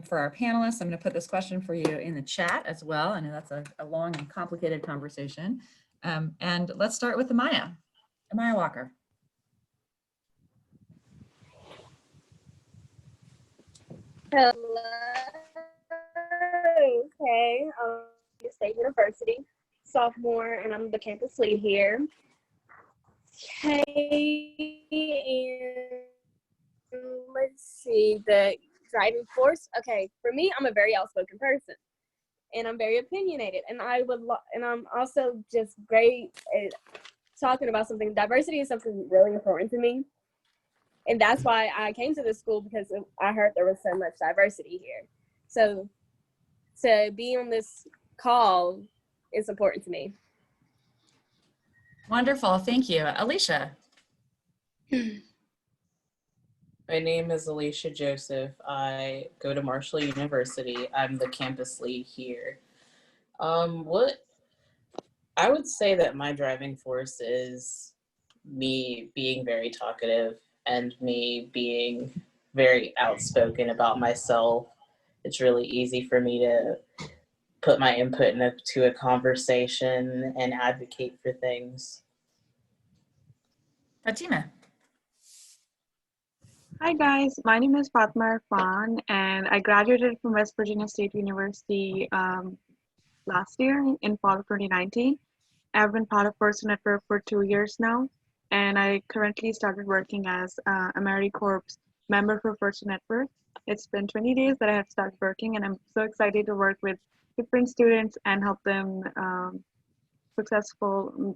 for our panelists, I'm going to put this question for you in the chat as well. I know that's a long and complicated conversation. And let's start with Amaya Walker. Hello. Okay. State University, sophomore, and I'm the campus lead here. Okay, and let's see, the driving force. Okay, for me, I'm a very outspoken person, and I'm very opinionated, and and I'm also just great at talking about something. Diversity is something really important to me, and that's why I came to this school, because I heard there was so much diversity here. So to be on this call is important to me. Wonderful, thank you. Alicia. My name is Alicia Joseph. I go to Marshall University. I'm the campus lead here. What I would say that my driving force is me being very talkative and me being very outspoken about myself. It's really easy for me to put my input into a conversation and advocate for things. Fatima. Hi guys, my name is Fatma Irfan and I graduated from West Virginia State University last year in fall of 2019. I've been part of First Network for 2 years now, and I currently started working as AmeriCorps member for First Network. It's been 20 days that I have started working, and I'm so excited to work with different students and help them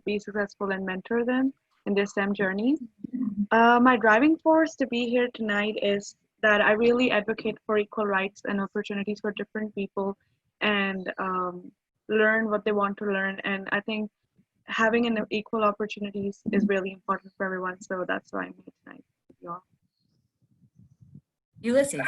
be successful and mentor them in their STEM journey. My driving force to be here tonight is that I really advocate for equal rights and opportunities for different people, and learn what they want to learn. And I think having an equal opportunities is really important for everyone. So that's why I'm here tonight with you all. Ulysses.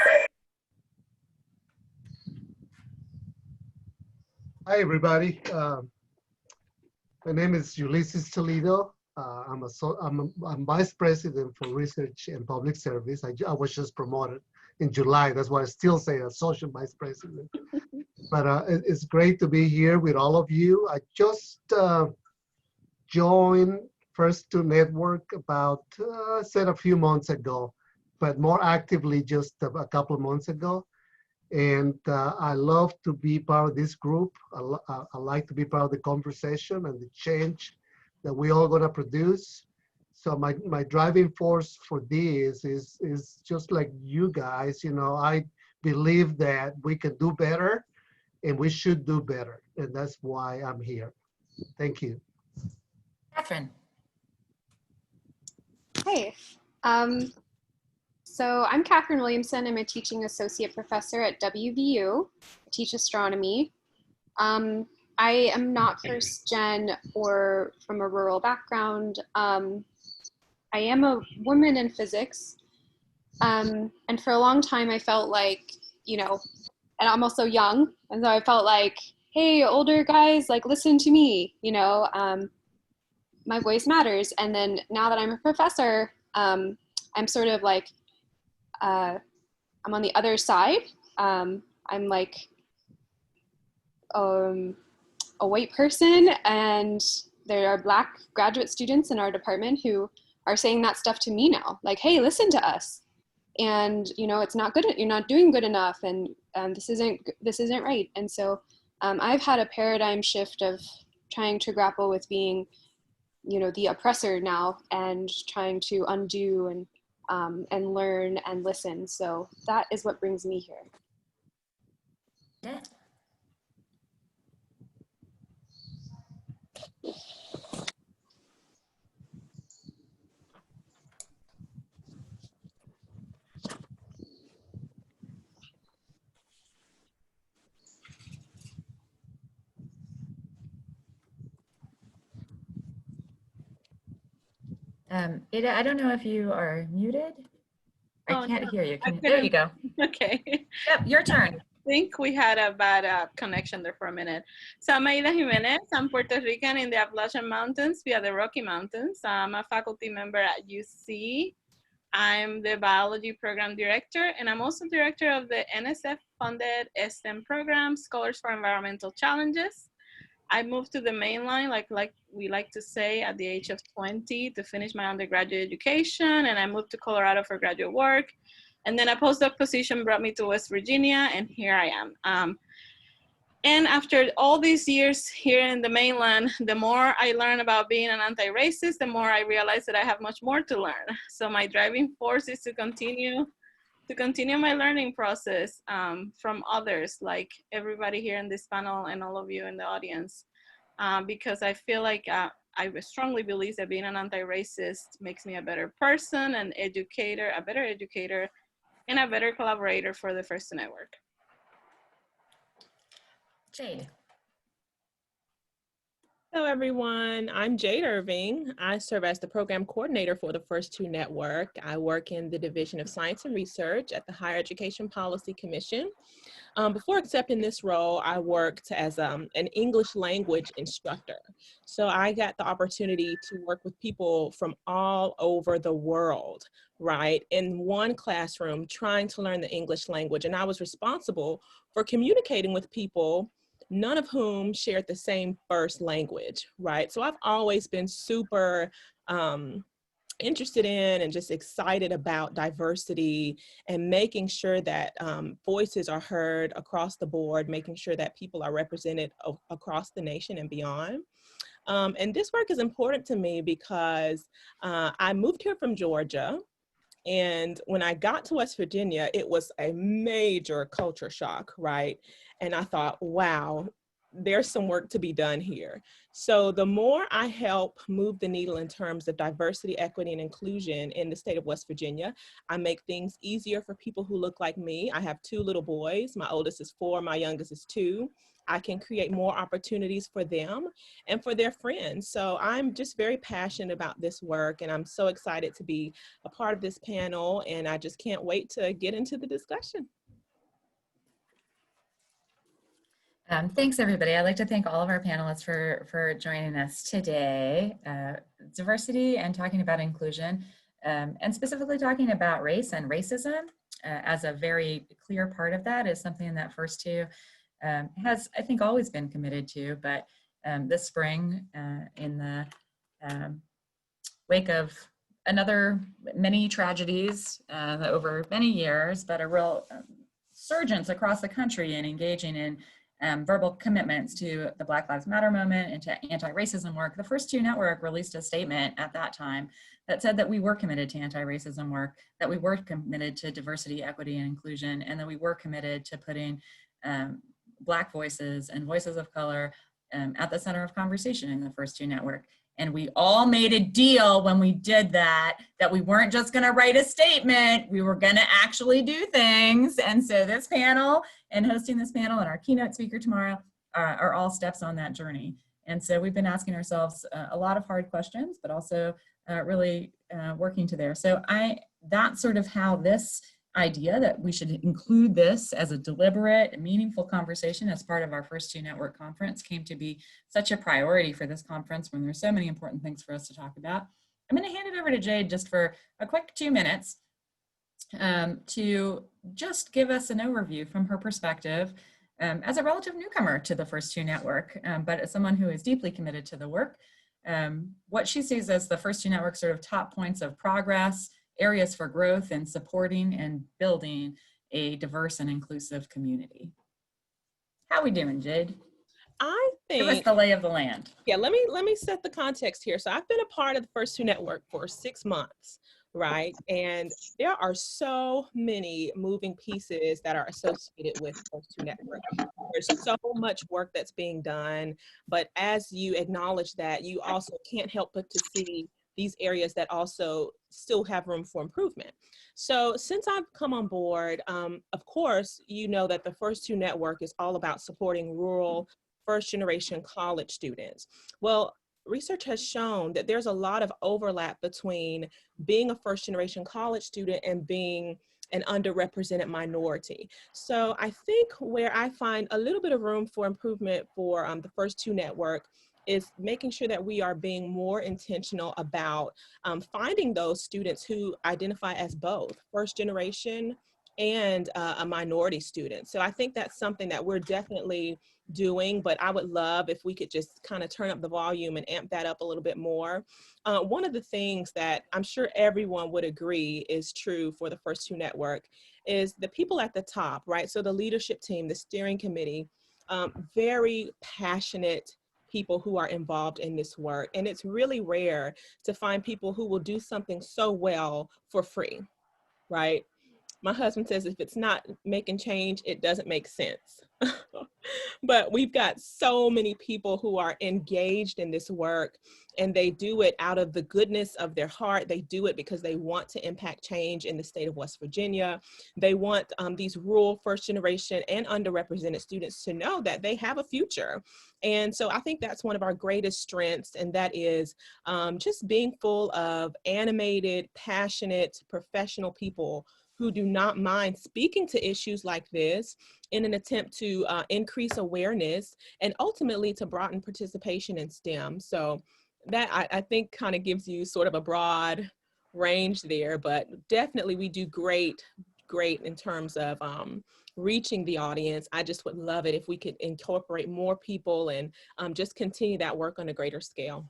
Hi, everybody. My name is Ulysses Toledo. I'm vice president for research and public service. I was just promoted in July. That's why I still say associate vice president. But it's great to be here with all of you. I just joined First to Network about, said a few months ago, but more actively just a couple of months ago. And I love to be part of this group. I like to be part of the conversation and the change that we all gonna produce. So my driving force for this is just like you guys, you know, I believe that we can do better and we should do better. And that's why I'm here. Thank you. Catherine. Hey, so I'm Catherine Williamson. I'm a teaching associate professor at WVU. I teach astronomy. I am not first gen or from a rural background. I am a woman in physics. And for a long time, I felt like, you know, and I'm also young. And so I felt like, hey, older guys, like, listen to me, you know, my voice matters. And then now that I'm a professor, I'm sort of like, I'm on the other side. I'm like a white person, and there are Black graduate students in our department who are saying that stuff to me now, like, hey, listen to us. And, you know, it's not good, you're not doing good enough, and this isn't right. And so I've had a paradigm shift of trying to grapple with being, you know, the oppressor now, and trying to undo and learn and listen. So that is what brings me here. Yeah. Ida, I don't know if you are muted. I can't hear you. There you go. Okay. Yep, your turn. I think we had a bad connection there for a minute. So I'm Aida Jimenez. I'm Puerto Rican in the Appalachian Mountains via the Rocky Mountains. I'm a faculty member at UC. I'm the biology program director, and I'm also director of the NSF-funded STEM program, Scholars for Environmental Challenges. I moved to the mainline, like we like to say, at the age of 20 to finish my undergraduate education, and I moved to Colorado for graduate work. And then a postdoc position brought me to West Virginia, and here I am. And after all these years here in the mainland, the more I learn about being an anti-racist, the more I realize that I have much more to learn. So my driving force is to continue my learning process from others, like everybody here in this panel and all of you in the audience, because I feel like I strongly believe that being an anti-racist makes me a better person, an educator, a better educator, and a better collaborator for the First to Network. Jade. Hello, everyone. I'm Jade Irving. I serve as the program coordinator for the First Two Network. I work in the Division of Science and Research at the Higher Education Policy Commission. Before accepting this role, I worked as an English language instructor. So I got the opportunity to work with people from all over the world, right, in one classroom trying to learn the English language. And I was responsible for communicating with people, none of whom shared the same first language, right? So I've always been super interested in and just excited about diversity and making sure that voices are heard across the board, making sure that people are represented across the nation and beyond. And this work is important to me because I moved here from Georgia. And when I got to West Virginia, it was a major culture shock, right? And I thought, wow, there's some work to be done here. So the more I help move the needle in terms of diversity, equity, and inclusion in the state of West Virginia, I make things easier for people who look like me. I have 2 little boys. My oldest is 4, my youngest is 2. I can create more opportunities for them and for their friends. So I'm just very passionate about this work, and I'm so excited to be a part of this panel, and I just can't wait to get into the discussion. Thanks, everybody. I'd like to thank all of our panelists for joining us today. Diversity and talking about inclusion, and specifically talking about race and racism as a very clear part of that is something that First Two has, I think, always been committed to, but this spring in the wake of many tragedies over many years, but a real surgence across the country in engaging in verbal commitments to the Black Lives Matter movement and to anti-racism work. The First Two Network released a statement at that time that said that we were committed to anti-racism work, that we were committed to diversity, equity, and inclusion, and that we were committed to putting Black voices and voices of color at the center of conversation in the First Two Network. And we all made a deal when we did that we weren't just going to write a statement, we were going to actually do things. And so this panel and hosting this panel and our keynote speaker tomorrow are all steps on that journey. And so we've been asking ourselves a lot of hard questions, but also really working to there. So that's sort of how this idea that we should include this as a deliberate and meaningful conversation as part of our First Two Network conference came to be such a priority for this conference when there's so many important things for us to talk about. I'm going to hand it over to Jade just for a quick 2 minutes to just give us an overview from her perspective as a relative newcomer to the First Two Network, but as someone who is deeply committed to the work, what she sees as the First Two Network sort of top points of progress, areas for growth, and supporting and building a diverse and inclusive community. How we doing, Jade? I think, give us the lay of the land. Yeah, let me set the context here. So I've been a part of the First Two Network for 6 months, right? And there are so many moving pieces that are associated with First Two Network. There's so much work that's being done, but as you acknowledge that, you also can't help but to see these areas that also still have room for improvement. So since I've come on board, of course, you know that the First Two Network is all about supporting rural first-generation college students. Well, research has shown that there's a lot of overlap between being a first-generation college student and being an underrepresented minority. So I think where I find a little bit of room for improvement for the First Two Network is making sure that we are being more intentional about finding those students who identify as both first generation and a minority student. So I think that's something that we're definitely doing, but I would love if we could just kind of turn up the volume and amp that up a little bit more. One of the things that I'm sure everyone would agree is true for the First Two Network is the people at the top, right? So the leadership team, the steering committee, very passionate people who are involved in this work. And it's really rare to find people who will do something so well for free, right? My husband says if it's not making change, it doesn't make sense. But we've got so many people who are engaged in this work, and they do it out of the goodness of their heart. They do it because they want to impact change in the state of West Virginia. They want these rural first generation and underrepresented students to know that they have a future. And so I think that's one of our greatest strengths, and that is just being full of animated, passionate, professional people who do not mind speaking to issues like this in an attempt to increase awareness and ultimately to broaden participation in STEM. So that I think kind of gives you sort of a broad range there, but definitely we do great in terms of reaching the audience. I just would love it if we could incorporate more people and just continue that work on a greater scale.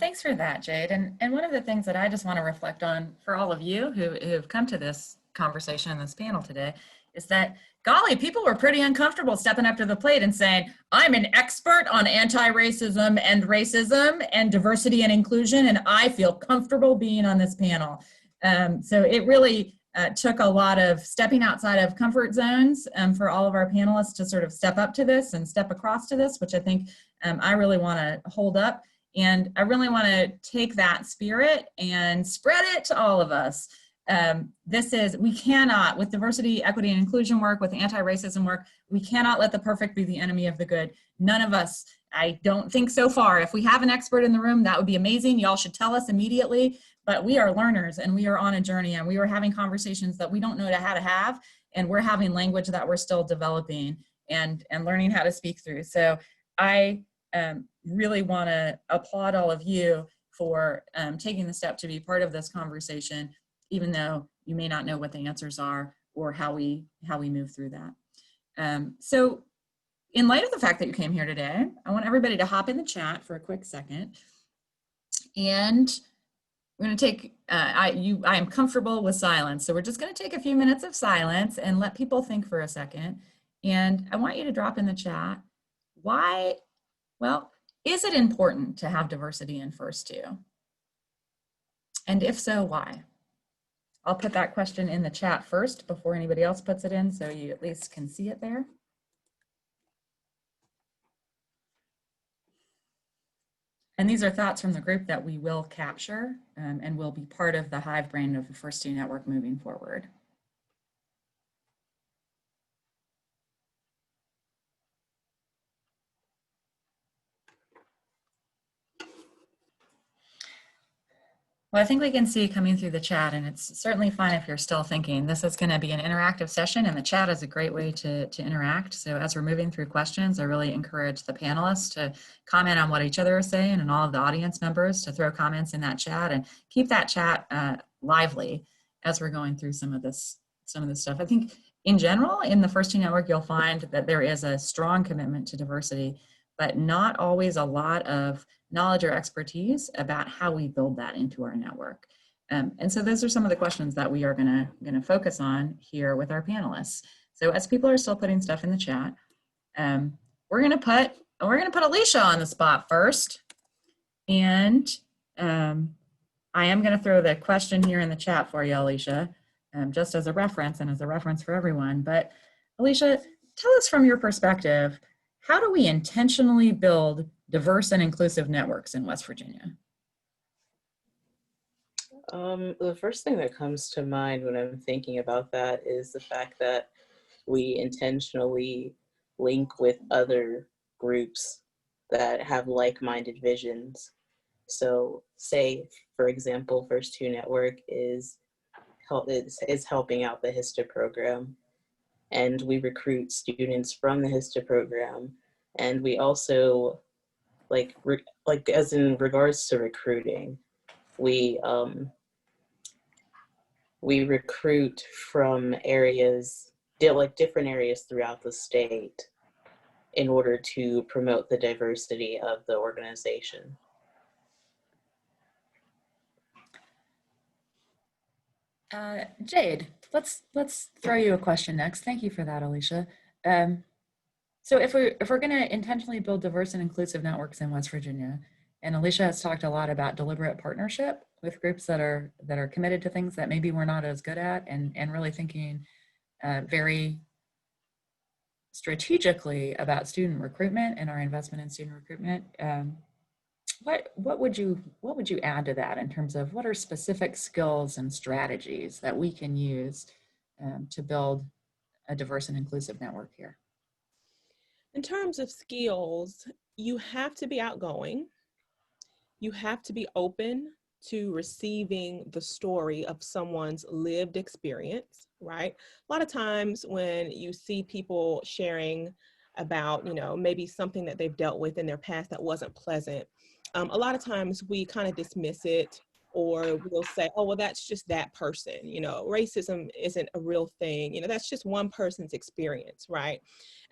Thanks for that, Jade. And one of the things that I just want to reflect on for all of you who've come to this conversation and this panel today is that, golly, people were pretty uncomfortable stepping up to the plate and saying, I'm an expert on anti-racism and racism and diversity and inclusion, and I feel comfortable being on this panel. So it really took a lot of stepping outside of comfort zones for all of our panelists to sort of step up to this and step across to this, which I think I really want to hold up. And I really want to take that spirit and spread it to all of us. We cannot, with diversity, equity, and inclusion work, with anti-racism work, we cannot let the perfect be the enemy of the good. None of us, I don't think so far. If we have an expert in the room, that would be amazing. Y'all should tell us immediately, but we are learners and we are on a journey and we are having conversations that we don't know how to have, and we're having language that we're still developing and learning how to speak through. So I really want to applaud all of you for taking the step to be part of this conversation, even though you may not know what the answers are or how we move through that. So in light of the fact that you came here today, I want everybody to hop in the chat for a quick second. And we're going to take, I am comfortable with silence. So we're just going to take a few minutes of silence and let people think for a second. And I want you to drop in the chat, why, well, is it important to have diversity in First Two? And if so, why? I'll put that question in the chat first before anybody else puts it in, so you at least can see it there. And these are thoughts from the group that we will capture and will be part of the hive brain of the First Two Network moving forward. Well, I think we can see coming through the chat, and it's certainly fine if you're still thinking. This is going to be an interactive session, and the chat is a great way to interact. So as we're moving through questions, I really encourage the panelists to comment on what each other is saying, and all of the audience members to throw comments in that chat and keep that chat lively as we're going through some of this stuff. I think in general, in the First Two Network, you'll find that there is a strong commitment to diversity, but not always a lot of knowledge or expertise about how we build that into our network. And so those are some of the questions that we are gonna focus on here with our panelists. So as people are still putting stuff in the chat, we're gonna put Alicia on the spot first. And I am gonna throw the question here in the chat for you, Alicia, just as a reference and as a reference for everyone. But Alicia, tell us from your perspective, how do we intentionally build diverse and inclusive networks in West Virginia? The first thing that comes to mind when I'm thinking about that is the fact that we intentionally link with other groups that have like-minded visions. So say, for example, First Two Network is helping out the HISTA program, and we recruit students from the HISTA program. And we also like as in regards to recruiting, we recruit from areas, like different areas throughout the state, in order to promote the diversity of the organization. Jade, let's throw you a question next. Thank you for that, Alicia. So if we're going to intentionally build diverse and inclusive networks in West Virginia, and Alicia has talked a lot about deliberate partnership with groups that are committed to things that maybe we're not as good at, and really thinking very strategically about student recruitment and our investment in student recruitment. What would you add to that in terms of what are specific skills and strategies that we can use to build a diverse and inclusive network here? In terms of skills, you have to be outgoing. You have to be open to receiving the story of someone's lived experience, right? A lot of times when you see people sharing about, maybe something that they've dealt with in their past that wasn't pleasant, a lot of times we kind of dismiss it, or we'll say, oh, well, that's just that person. Racism isn't a real thing. That's just one person's experience, right?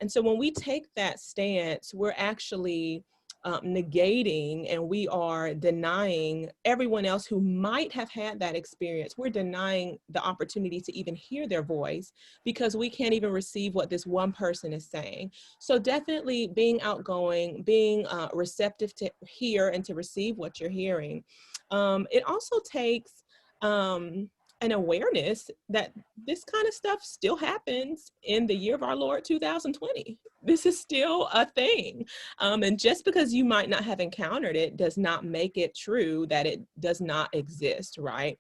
And so when we take that stance, we're actually negating, and we are denying everyone else who might have had that experience. We're denying the opportunity to even hear their voice because we can't even receive what this one person is saying. So definitely being outgoing, being receptive to hear and to receive what you're hearing. It also takes an awareness that this kind of stuff still happens in the year of our Lord 2020. This is still a thing. And just because you might not have encountered it does not make it true that it does not exist, right?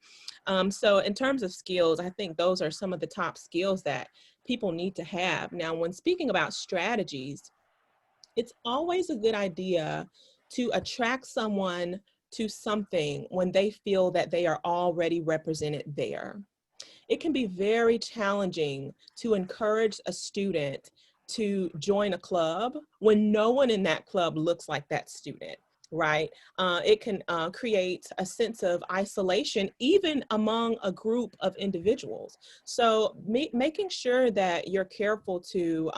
So in terms of skills, I think those are some of the top skills that people need to have. Now, when speaking about strategies, it's always a good idea to attract someone to something when they feel that they are already represented there. It can be very challenging to encourage a student to join a club when no one in that club looks like that student, right? It can create a sense of isolation even among a group of individuals. So making sure that you're careful to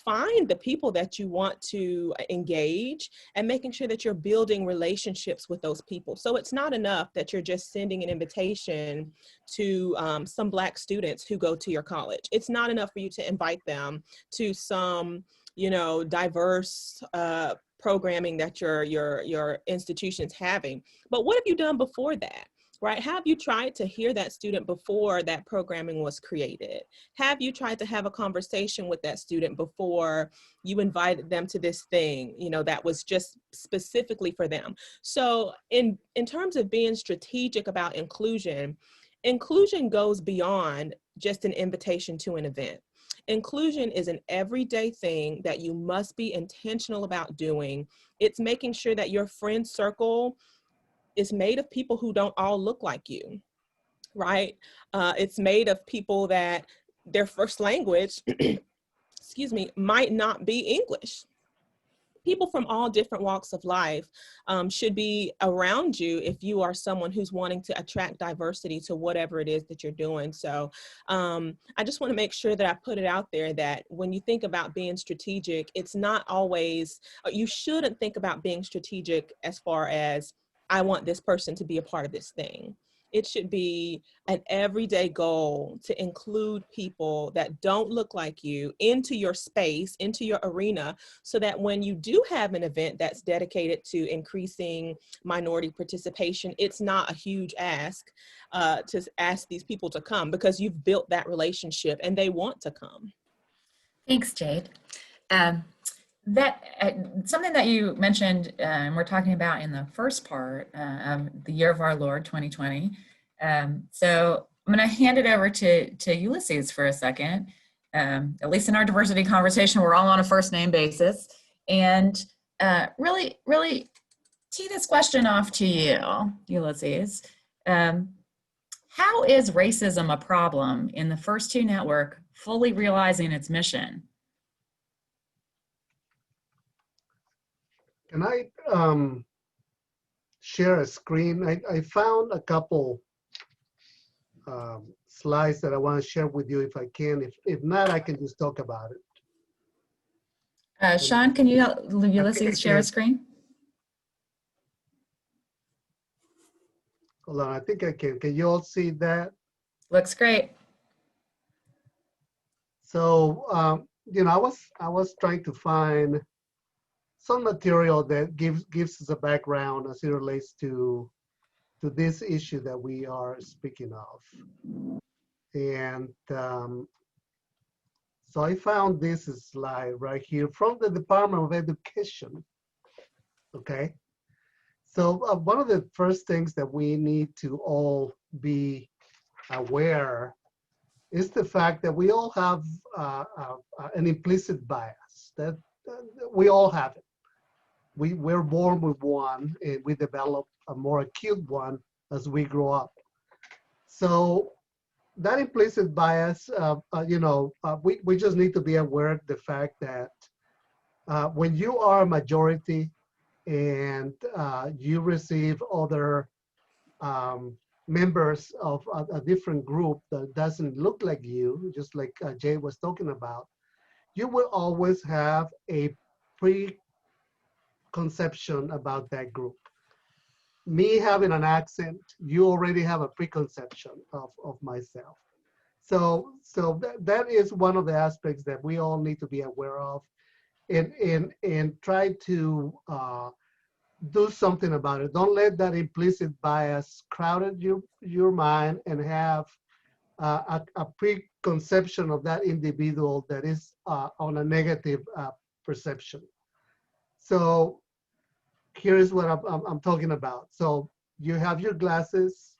find the people that you want to engage, and making sure that you're building relationships with those people. So it's not enough that you're just sending an invitation to some Black students who go to your college. It's not enough for you to invite them to some, diverse programming that your institution's having. But what have you done before that? Right? Have you tried to hear that student before that programming was created? Have you tried to have a conversation with that student before you invited them to this thing, that was just specifically for them? So in terms of being strategic about inclusion goes beyond just an invitation to an event. Inclusion is an everyday thing that you must be intentional about doing. It's making sure that your friend circle is made of people who don't all look like you, right? It's made of people that their first language, excuse me, might not be English. People from all different walks of life should be around you if you are someone who's wanting to attract diversity to whatever it is that you're doing. So I just want to make sure that I put it out there that when you think about being strategic, it's not always, you shouldn't think about being strategic as far as, I want this person to be a part of this thing. It should be an everyday goal to include people that don't look like you into your space, into your arena, so that when you do have an event that's dedicated to increasing minority participation, it's not a huge ask to ask these people to come, because you've built that relationship and they want to come. Thanks, Jade. Something that you mentioned, and we're talking about in the first part of the year of our Lord 2020. So I'm going to hand it over to Ulysses for a second. At least in our diversity conversation, we're all on a first name basis, and really tee this question off to you, Ulysses. How is racism a problem in the First Two Network fully realizing its mission? Can I share a screen? I found a couple slides that I want to share with you if I can. If not, I can just talk about it. Sean, can you help Ulysses share a can. screen? Hold on, I think I can. Can you all see that? Looks great. So, you know, I was trying to find some material that gives us a background as it relates to this issue that we are speaking of. And so I found this slide right here from the Department of Education. Okay. So one of the first things that we need to all be aware is the fact that we all have an implicit bias, that we all have it. We're born with one and we develop a more acute one as we grow up. So that implicit bias, you know, we just need to be aware of the fact that when you are a majority and you receive other members of a different group that doesn't look like you, just like Jay was talking about, you will always have a preconception about that group. Me having an accent, you already have a preconception of myself. So that is one of the aspects that we all need to be aware of and try to do something about it. Don't let that implicit bias crowd your mind and have a preconception of that individual that is on a negative perception. So here's what I'm talking about. So you have your glasses,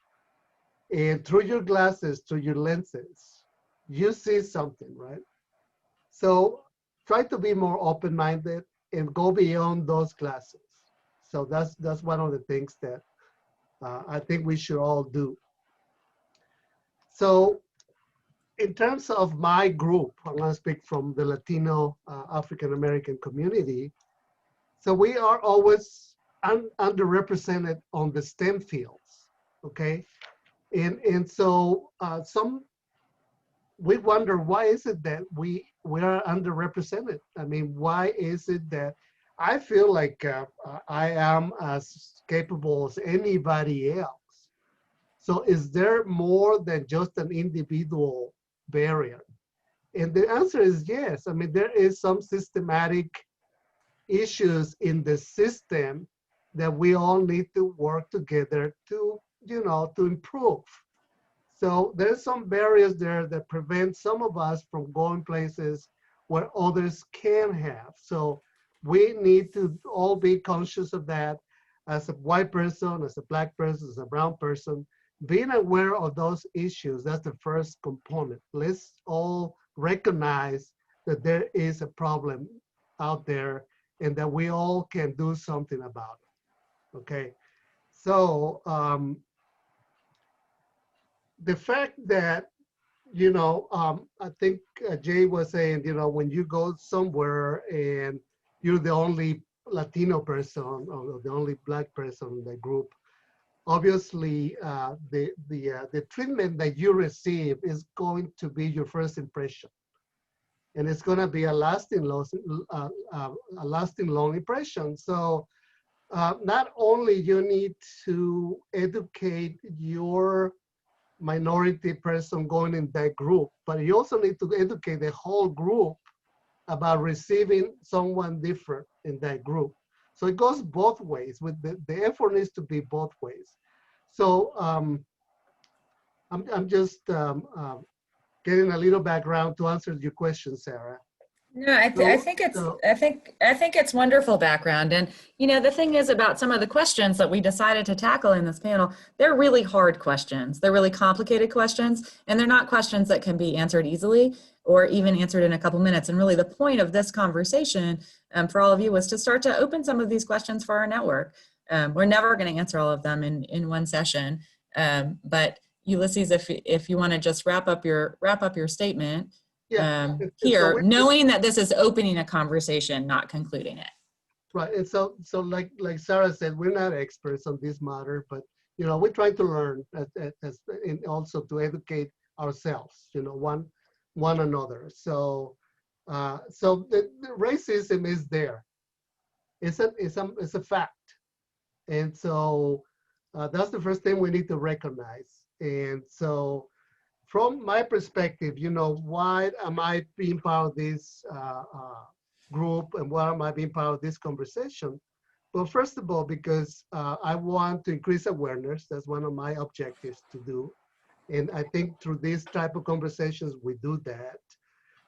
and through your glasses, through your lenses, you see something, right? So try to be more open-minded and go beyond those glasses. So that's one of the things that I think we should all do. So in terms of my group, I'm gonna speak from the Latino African-American community. So we are always underrepresented on the STEM fields, okay? And so we wonder, why is it that we are underrepresented? I mean, why is it that I feel like I am as capable as anybody else? So is there more than just an individual barrier? And the answer is yes. I mean, there is some systematic issues in the system that we all need to work together to, you know, to improve. So there's some barriers there that prevent some of us from going places where others can have. So we need to all be conscious of that as a white person, as a black person, as a brown person. Being aware of those issues, that's the first component. Let's all recognize that there is a problem out there and that we all can do something about it, okay? So the fact that, you know, I think Jay was saying, you know, when you go somewhere and you're the only Latino person or the only black person in the group, obviously the treatment that you receive is going to be your first impression. And it's going to be a lasting long impression. So not only you need to educate your minority person going in that group, but you also need to educate the whole group about receiving someone different in that group. So it goes both ways. With the effort needs to be both ways. So I'm just getting a little background to answer your question, Sarah. No, I think it's wonderful background. And, you know, the thing is about some of the questions that we decided to tackle in this panel, they're really hard questions. They're really complicated questions, and they're not questions that can be answered easily or even answered in a couple minutes. And really the point of this conversation for all of you was to start to open some of these questions for our network. We're never going to answer all of them in one session. But Ulysses, if you want to just wrap up your statement. Yeah. Here, So knowing that this is opening a conversation, not concluding it. Right, and so like Sarah said, we're not experts on this matter, but you know, we're trying to learn and also to educate ourselves, you know, one another. So the racism is there. It's a fact, and so that's the first thing we need to recognize. And so, from my perspective, you know, why am I being part of this group and why am I being part of this conversation? Well, first of all, because I want to increase awareness. That's one of my objectives to do. And I think through these type of conversations, we do that.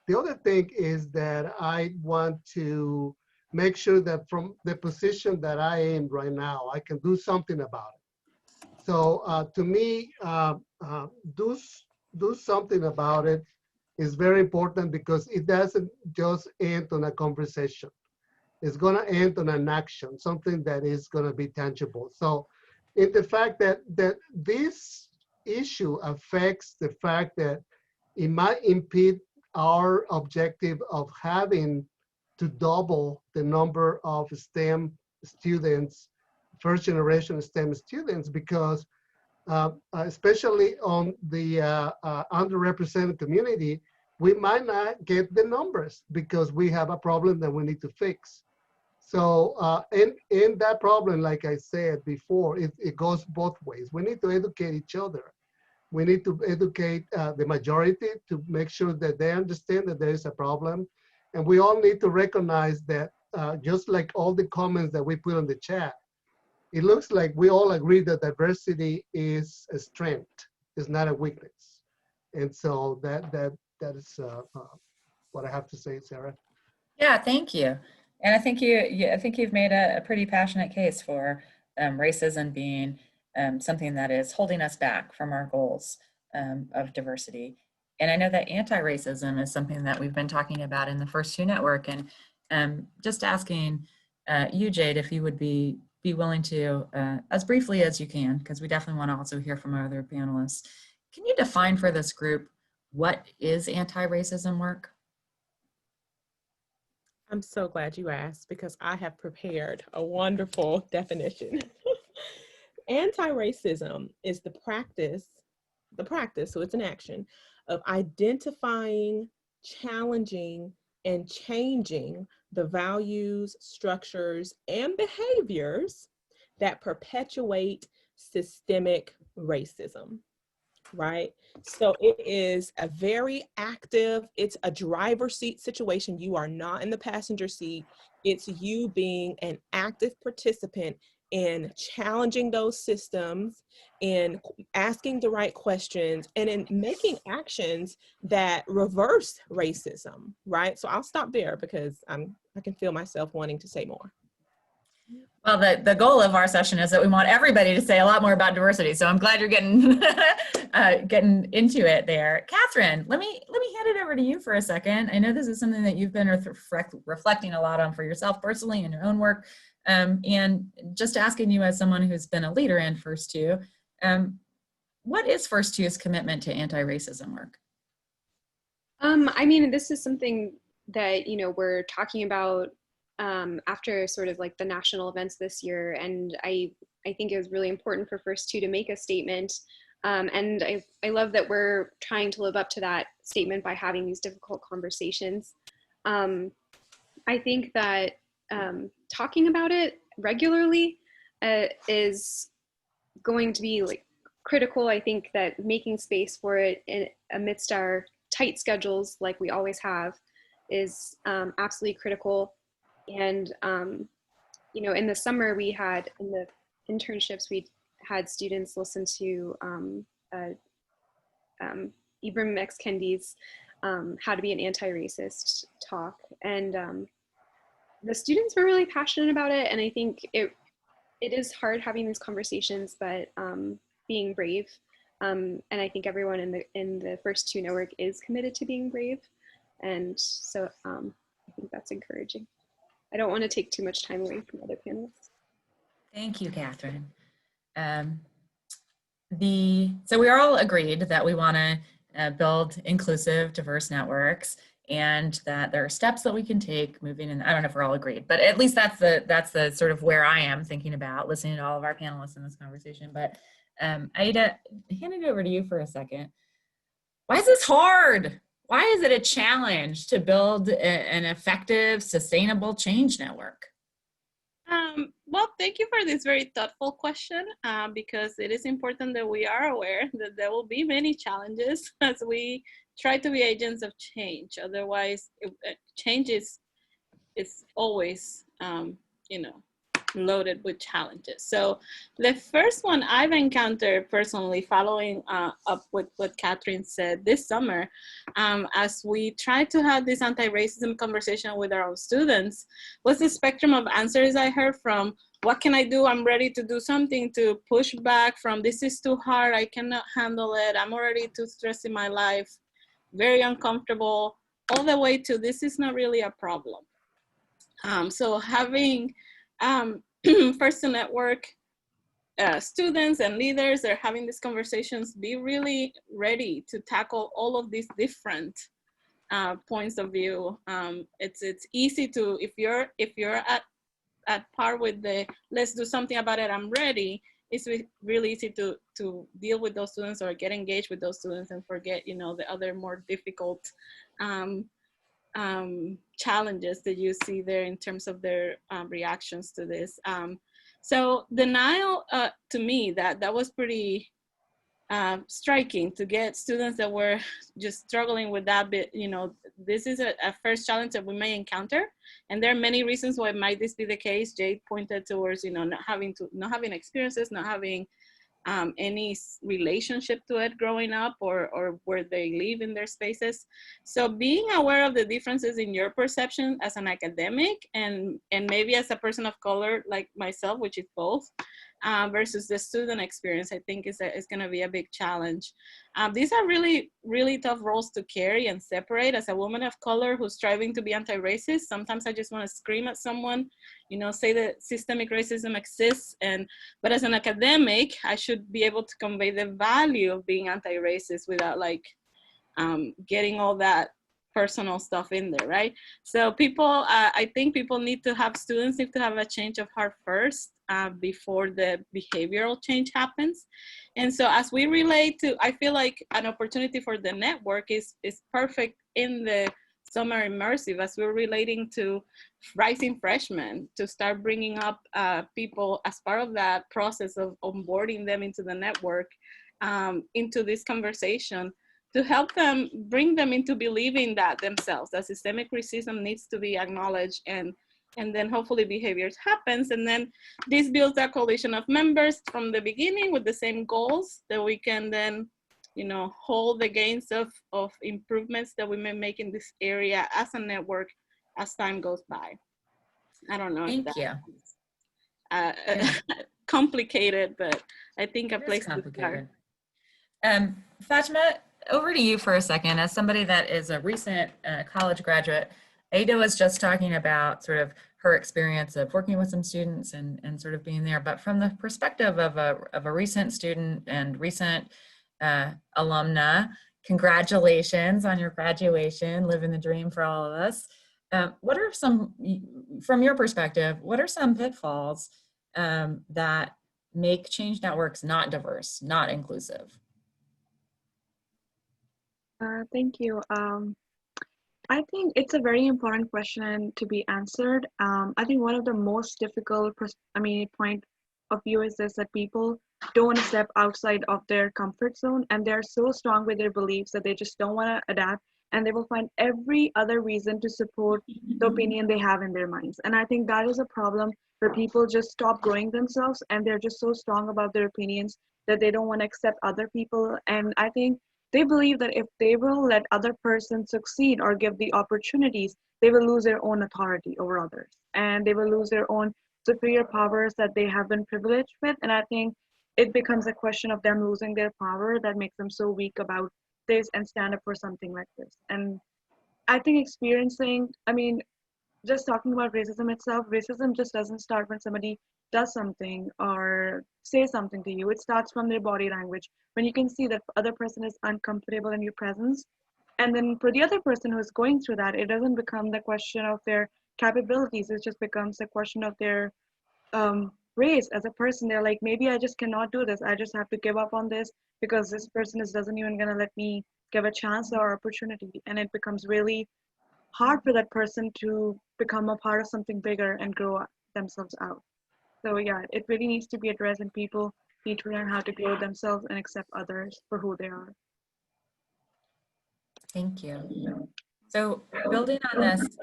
The other thing is that I want to make sure that from the position that I am right now, I can do something about it. So to me, do something about it is very important because it doesn't just end on a conversation. It's going to end on an action, something that is going to be tangible. So in the fact that this issue affects the fact that it might impede our objective of having to double the number of STEM students, first generation STEM students, because especially on the underrepresented community, we might not get the numbers because we have a problem that we need to fix. So in that problem, like I said before, it goes both ways. We need to educate each other. We need to educate the majority to make sure that they understand that there is a problem. And we all need to recognize that just like all the comments that we put on the chat, it looks like we all agree that diversity is a strength, it's not a weakness. And so that is what I have to say, Sarah. Yeah, thank you. And I think you've made a pretty passionate case for racism being something that is holding us back from our goals of diversity. And I know that anti-racism is something that we've been talking about in the First Two Network. And just asking you, Jade, if you would be willing to, as briefly as you can, because we definitely want to also hear from our other panelists, can you define for this group what is anti-racism work? I'm so glad you asked because I have prepared a wonderful definition. Anti-racism is the practice, so it's an action, of identifying, challenging, and changing the values, structures, and behaviors that perpetuate systemic racism, right? So it is a very active, it's a driver's seat situation. You are not in the passenger seat. It's you being an active participant in challenging those systems, in asking the right questions, and in making actions that reverse racism, right? So I'll stop there because I can feel myself wanting to say more. Well, the goal of our session is that we want everybody to say a lot more about diversity. So I'm glad you're getting getting into it there. Catherine, let me hand it over to you for a second. I know this is something that you've been reflecting a lot on for yourself personally in your own work. And just asking you as someone who's been a leader in First Two, what is First Two's commitment to anti-racism work? I mean, this is something that, you know, we're talking about after sort of like the national events this year. And I think it was really important for First Two to make a statement. And I love that we're trying to live up to that statement by having these difficult conversations. I think that talking about it regularly is going to be like critical. I think that making space for it amidst our tight schedules like we always have is absolutely critical. And you know, in the summer we had, in the internships, we had students listen to Ibram X. Kendi's How to Be an Anti-Racist talk. And the students were really passionate about it. And I think it is hard having these conversations, but being brave. And I think everyone in the First Two Network is committed to being brave. And so I think that's encouraging. I don't want to take too much time away from other panelists. Thank you, Catherine. So we are all agreed that we want to build inclusive, diverse networks. and that there are steps that we can take moving in. I don't know if we're all agreed, but at least that's the sort of where I am thinking about listening to all of our panelists in this conversation. But Aida, hand it over to you for a second. Why is this hard? Why is it a challenge to build an effective, sustainable change network? Well, thank you for this very thoughtful question, because it is important that we are aware that there will be many challenges as we try to be agents of change. Otherwise, change is always, loaded with challenges. So the first one I've encountered personally, following up with what Catherine said this summer, as we tried to have this anti-racism conversation with our own students, was the spectrum of answers I heard from, what can I do? I'm ready to do something, to push back from, this is too hard, I cannot handle it, I'm already too stressed in my life, very uncomfortable, all the way to, this is not really a problem. So having First to Network students and leaders are having these conversations, be really ready to tackle all of these different points of view. It's easy to, if you're at par with the let's do something about it, I'm ready, it's really easy to deal with those students or get engaged with those students and forget, the other more difficult challenges that you see there in terms of their reactions to this. So denial, to me, that was pretty striking, to get students that were just struggling with that bit. This is a first challenge that we may encounter, and there are many reasons why might this be the case. Jade pointed towards, not having experiences, not having any relationship to it growing up, or where they live in their spaces. So being aware of the differences in your perception as an academic and maybe as a person of color like myself, which is both, versus the student experience, I think is going to be a big challenge. These are really, really tough roles to carry and separate. As a woman of color who's striving to be anti-racist, sometimes I just want to scream at someone, say that systemic racism exists, but as an academic, I should be able to convey the value of being anti-racist without getting all that personal stuff in there, right? So I think students need to have a change of heart first before the behavioral change happens. And so as we relate to, I feel like an opportunity for the network is perfect in the summer immersive, as we're relating to rising freshmen, to start bringing up people as part of that process of onboarding them into the network, into this conversation, to help them, bring them into believing that themselves, that systemic racism needs to be acknowledged, and then hopefully behaviors happens. And then this builds a coalition of members from the beginning with the same goals that we can then, hold the gains of improvements that we may make in this area as a network as time goes by. I don't know. Thank you. Complicated, but I think a place to start. Fatima, over to you for a second. As somebody that is a recent college graduate, Aida was just talking about sort of her experience of working with some students and sort of being there, but from the perspective of a recent student and recent alumna, congratulations on your graduation, living the dream for all of us. What are some, from your perspective, what are some pitfalls that make change networks not diverse, not inclusive? Thank you. I think it's a very important question to be answered. I think one of the most difficult, point of view is this, that people don't want to step outside of their comfort zone, and they're so strong with their beliefs that they just don't want to adapt, and they will find every other reason to support the opinion they have in their minds. And I think that is a problem where people just stop growing themselves, and they're just so strong about their opinions that they don't want to accept other people. And I think they believe that if they will let other persons succeed or give the opportunities, they will lose their own authority over others, and they will lose their own superior powers that they have been privileged with. And I think it becomes a question of them losing their power that makes them so weak about this and stand up for something like this. And I think just talking about racism itself, racism just doesn't start when somebody does something or says something to you. It starts from their body language. When you can see that the other person is uncomfortable in your presence, And then for the other person who's going through that, it doesn't become the question of their capabilities. It just becomes a question of their race as a person. They're like, maybe I just cannot do this. I just have to give up on this because this person doesn't even gonna let me give a chance or opportunity. And it becomes really hard for that person to become a part of something bigger and grow themselves out. So yeah, it really needs to be addressed, and people need to learn how to grow themselves and accept others for who they are. Thank you. So building on this,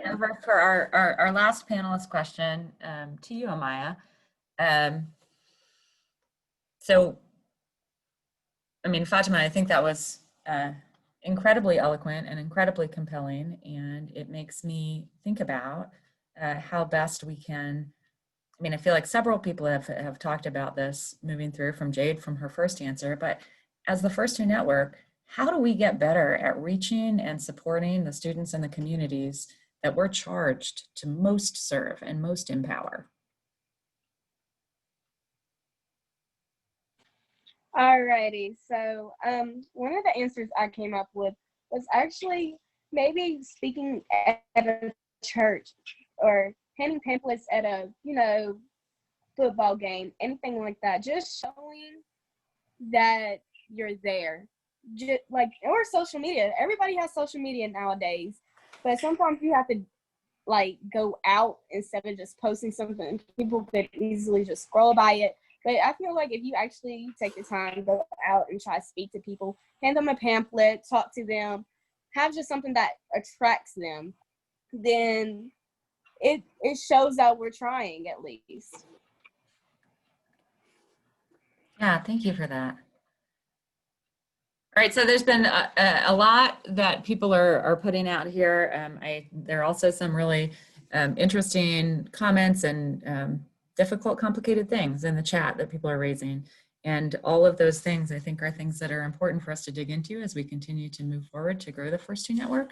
for our last panelist question to you, Amaya. So, I mean, Fatima, I think that was incredibly eloquent and incredibly compelling, and it makes me think about how best we can, I mean, I feel like several people have talked about this moving through, from Jade from her first answer, but as the First Two Network, how do we get better at reaching and supporting the students and the communities that we're charged to most serve and most empower? Alrighty, so one of the answers I came up with was actually maybe speaking at a church or handing pamphlets at a, football game, anything like that. Just showing that you're there. Just like, or social media. Everybody has social media nowadays, but sometimes you have to like go out instead of just posting something. People could easily just scroll by it. But I feel like if you actually take the time to go out and try to speak to people, hand them a pamphlet, talk to them, have just something that attracts them, then it shows that we're trying at least. Yeah, thank you for that. All right, so there's been a lot that people are putting out here. There are also some really interesting comments and difficult, complicated things in the chat that people are raising. And all of those things, I think, are things that are important for us to dig into as we continue to move forward to grow the First Two Network.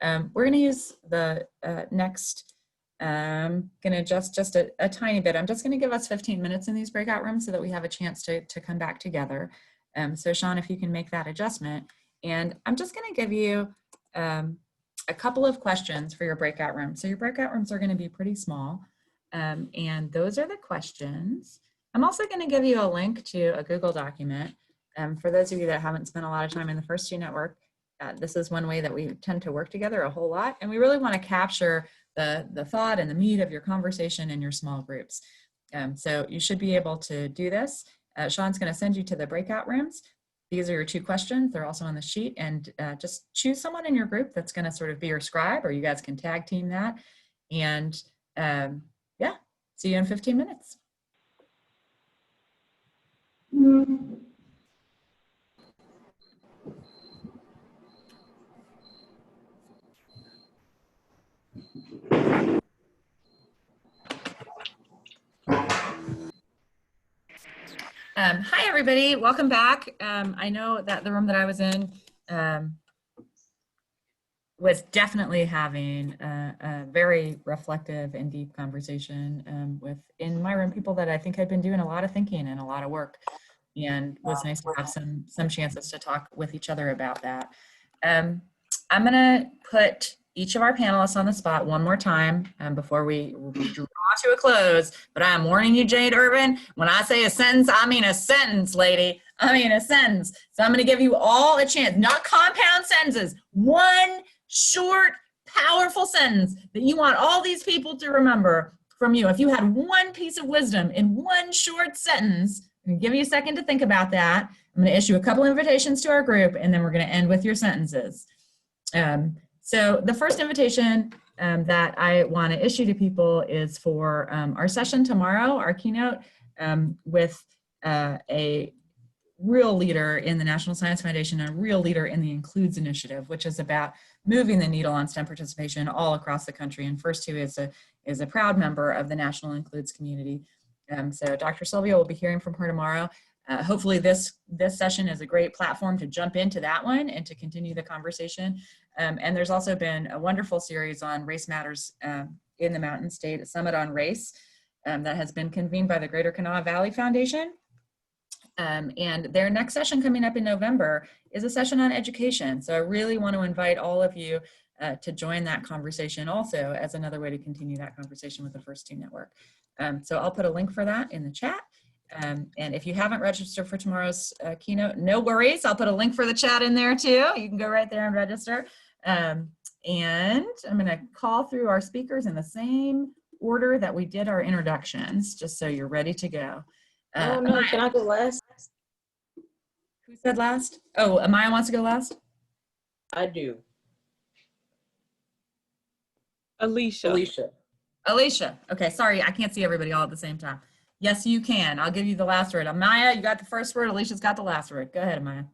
We're going to use the next, going to adjust just a tiny bit. I'm just going to give us 15 minutes in these breakout rooms so that we have a chance to come back together. So Sean, if you can make that adjustment. And I'm just going to give you a couple of questions for your breakout room. So your breakout rooms are going to be pretty small. And those are the questions. I'm also going to give you a link to a Google document. For those of you that haven't spent a lot of time in the First Two Network, this is one way that we tend to work together a whole lot. And we really want to capture the thought and the meat of your conversation in your small groups. So you should be able to do this. Sean's going to send you to the breakout rooms. These are your two questions. They're also on the sheet. And just choose someone in your group that's going to sort of be your scribe, or you guys can tag team that. And yeah, see you in 15 minutes. Hi, everybody. Welcome back. I know that the room that I was in was definitely having a very reflective and deep conversation with, in my room, people that I think had been doing a lot of thinking and a lot of work, and was nice to have some chances to talk with each other about that. I'm going to put each of our panelists on the spot one more time before we draw to a close, but I'm warning you, Jade Irvin, when I say a sentence, I mean a sentence, lady. I mean a sentence. So I'm going to give you all a chance, not compound sentences, one short, powerful sentence that you want all these people to remember from you. If you had one piece of wisdom in one short sentence, I'm going to give you a second to think about that. I'm going to issue a couple invitations to our group, and then we're going to end with your sentences. So the first invitation that I want to issue to people is for our session tomorrow, our keynote, with a real leader in the National Science Foundation, and a real leader in the Includes Initiative, which is about moving the needle on STEM participation all across the country. And First Two is a proud member of the National Includes community. So Dr. Sylvia will be hearing from her tomorrow. Hopefully this session is a great platform to jump into that one and to continue the conversation. And there's also been a wonderful series on Race Matters in the Mountain State, a summit on race that has been convened by the Greater Kanawha Valley Foundation. And their next session coming up in November is a session on education. So I really want to invite all of you to join that conversation also as another way to continue that conversation with the First Two Network. So I'll put a link for that in the chat. And if you haven't registered for tomorrow's keynote, no worries. I'll put a link for the chat in there too. You can go right there and register. And I'm going to call through our speakers in the same order that we did our introductions, just so you're ready to go. Oh no, can I go last? Who said last? Oh, Amaya wants to go last? I do. Alicia. Alicia. Okay, sorry, I can't see everybody all at the same time. Yes, you can. I'll give you the last word. Amaya, you got the first word. Alicia's got the last word. Go ahead, Amaya.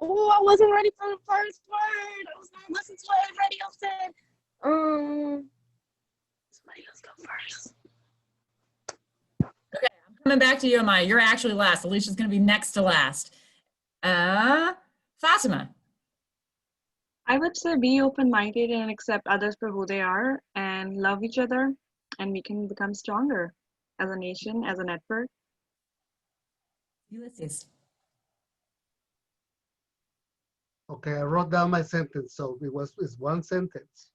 Oh, I wasn't ready for the first word. I was gonna listen to what everybody else said. Somebody else go first. Okay, I'm coming back to you, Amaya. You're actually last. Alicia's going to be next to last. Fatima. I would say be open-minded and accept others for who they are and love each other, and we can become stronger as a nation, as a network. Ulysses. Okay, I wrote down my sentence, so it's one sentence.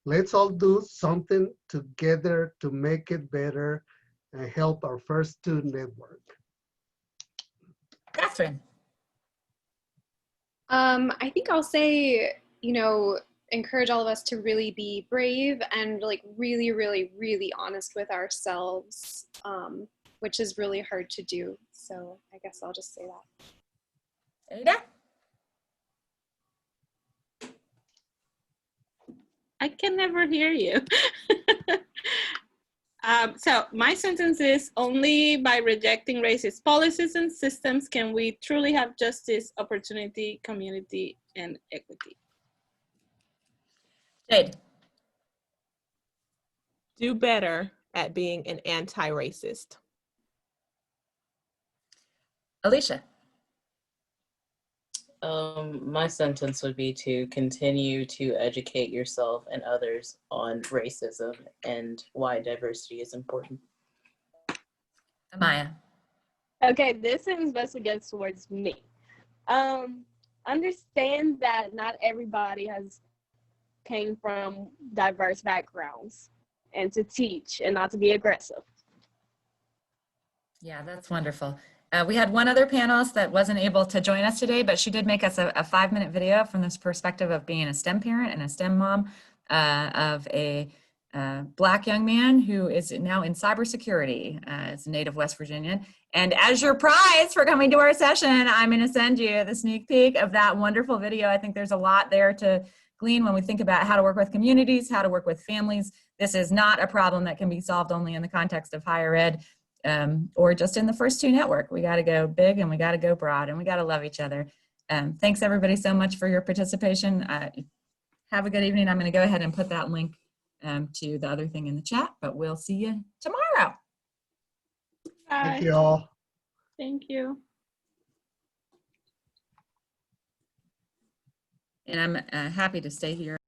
Let's all do something together to make it better and help our First Two Network. Catherine. I think I'll say, encourage all of us to really be brave and like really, really, really honest with ourselves, which is really hard to do. So I guess I'll just say that. Ada. I can never hear you. So my sentence is, only by rejecting racist policies and systems can we truly have justice, opportunity, community, and equity. Jade. Do better at being an anti-racist. Alicia. My sentence would be to continue to educate yourself and others on racism and why diversity is important. Amaya. Okay, this sentence mostly goes towards me. Understand that not everybody came from diverse backgrounds, and to teach and not to be aggressive. Yeah, that's wonderful. We had one other panelist that wasn't able to join us today, but she did make us a 5-minute video from this perspective of being a STEM parent and a STEM mom of a Black young man who is now in cybersecurity as a native West Virginian. And as your prize for coming to our session, I'm going to send you the sneak peek of that wonderful video. I think there's a lot there to glean when we think about how to work with communities, how to work with families. This is not a problem that can be solved only in the context of higher ed. Or just in the First Two Network. We got to go big and we got to go broad and we got to love each other. Thanks everybody so much for your participation. Have a good evening. I'm going to go ahead and put that link to the other thing in the chat, but we'll see you tomorrow. Bye. Thank you all. Thank you. And I'm happy to stay here.